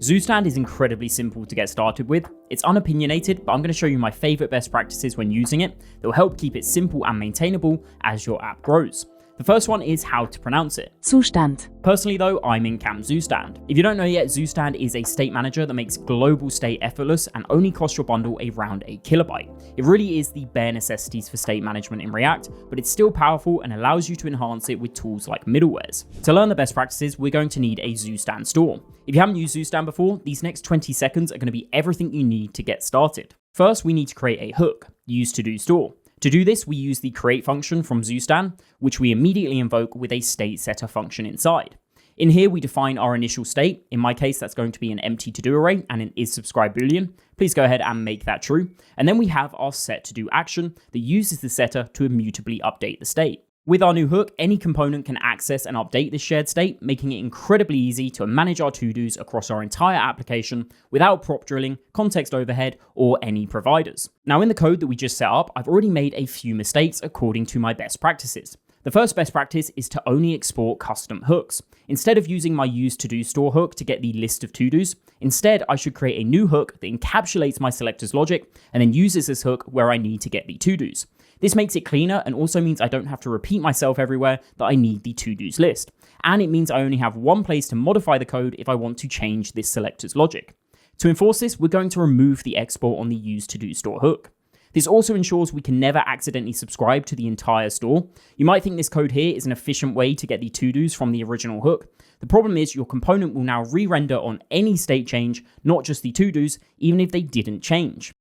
Zustand is incredibly simple to get started with. It's unopinionated, but I'm going to show you my favorite best practices when using it that will help keep it simple and maintainable as your app grows. The first one is how to pronounce it. Zustand. Personally though, I'm in Zustand. If you don't know yet, Zustand is a state manager that makes global state effortless and only costs your bundle around a kilobyte. It really is the bare necessities for state management in React, but it's still powerful and allows you to enhance it with tools like Middlewares. To learn the best practices, we're going to need a Zustand store. If you haven't used Zustand before, these next 20 seconds are going to be everything you need to get started. First, we need to create a hook, use to do store. To do this, we use the create function from Zustand, which we immediately invoke with a state setter function inside. In here, we define our initial state. In my case, that's going to be an empty to do array and an isSubscribe boolean. Please go ahead and make that true. And then we have our set to do action that uses the setter to immutably update the state. With our new hook, any component can access and update this shared state, making it incredibly easy to manage our to-dos across our entire application without prop drilling, context overhead, or any providers. Now in the code that we just set up, I've already made a few mistakes according to my best practices. The first best practice is to only export custom hooks. Instead of using my use to do store hook to get the list of to-dos, instead I should create a new hook that encapsulates my selectors logic and then uses this hook where I need to get the to-dos. This makes it cleaner and also means I don't have to repeat myself everywhere that I need the to-dos list. And it means I only have one place to modify the code if I want to change this selector's logic. To enforce this, we're going to remove the export on the use to do store hook. This also ensures we can never accidentally subscribe to the entire store. You might think this code here is an efficient way to get the to-dos from the original hook. The problem is your component will now re-render on any state change, not just the to-dos, even if they didn't change.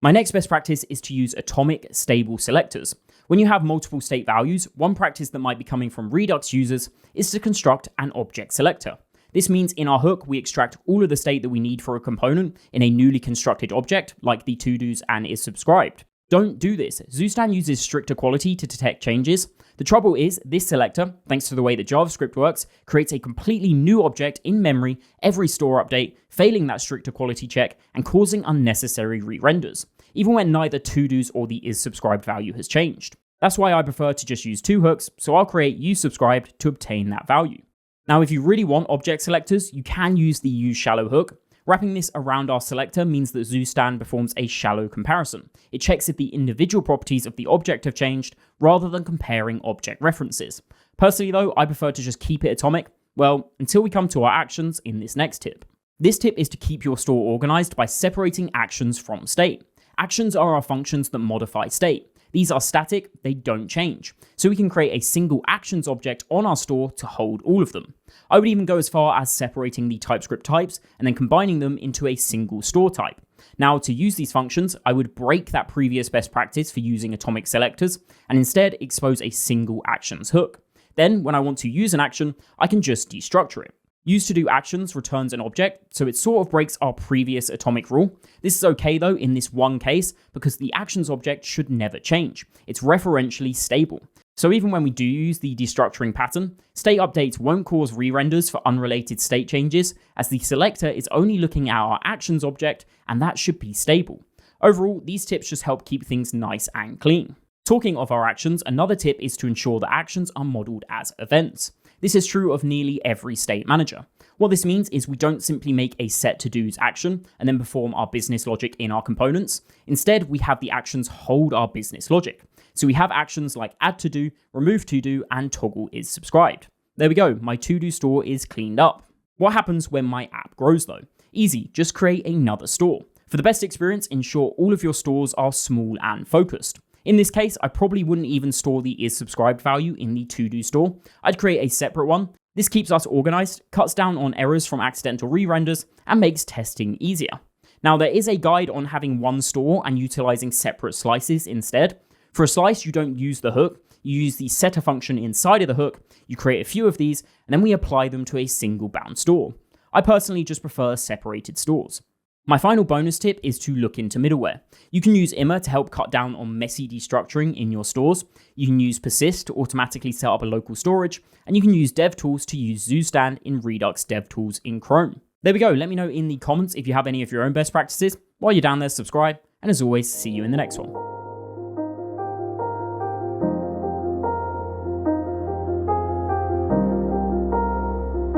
My next best practice is to use atomic stable selectors. When you have multiple state values, one practice that might be coming from Redux users is to construct an object selector. This means in our hook, we extract all of the state that we need for a component in a newly constructed object, like the to-dos and isSubscribed. Don't do this. Zustand uses strict equality to detect changes. The trouble is, this selector, thanks to the way that JavaScript works, creates a completely new object in memory every store update, failing that strict equality check and causing unnecessary re-renders, even when neither to-dos or the isSubscribed value has changed. That's why I prefer to just use two hooks, so I'll create useSubscribed to obtain that value. Now, if you really want object selectors, you can use the useShallow hook. Wrapping this around our selector means that Zustand performs a shallow comparison. It checks if the individual properties of the object have changed, rather than comparing object references. Personally though, I prefer to just keep it atomic, well, until we come to our actions in this next tip. This tip is to keep your store organized by separating actions from state. Actions are our functions that modify state. These are static, they don't change. So we can create a single actions object on our store to hold all of them. I would even go as far as separating the TypeScript types and then combining them into a single store type. Now, to use these functions, I would break that previous best practice for using atomic selectors and instead expose a single actions hook. Then, when I want to use an action, I can just destructure it. Use to do actions returns an object, so it sort of breaks our previous atomic rule. This is okay though in this one case, because the actions object should never change. It's referentially stable. So even when we do use the destructuring pattern, state updates won't cause re-renders for unrelated state changes, as the selector is only looking at our actions object, and that should be stable. Overall, these tips just help keep things nice and clean. Talking of our actions, another tip is to ensure that actions are modeled as events. This is true of nearly every state manager. What this means is we don't simply make a set to-dos action and then perform our business logic in our components. Instead, we have the actions hold our business logic. So we have actions like add to do, remove to do, and toggle isSubscribed. There we go, my to-do store is cleaned up. What happens when my app grows though? Easy, just create another store. For the best experience, ensure all of your stores are small and focused. In this case, I probably wouldn't even store the isSubscribed value in the to-do store. I'd create a separate one. This keeps us organized, cuts down on errors from accidental re-renders, and makes testing easier. Now, there is a guide on having one store and utilizing separate slices instead. For a slice, you don't use the hook. You use the setter function inside of the hook. You create a few of these, and then we apply them to a single bound store. I personally just prefer separated stores. My final bonus tip is to look into middleware. You can use Immer to help cut down on messy destructuring in your stores. You can use Persist to automatically set up a local storage, and you can use Devtools to use Zustand in Redux Devtools in Chrome. There we go. Let me know in the comments if you have any of your own best practices. While you're down there, subscribe, and as always, see you in the next one.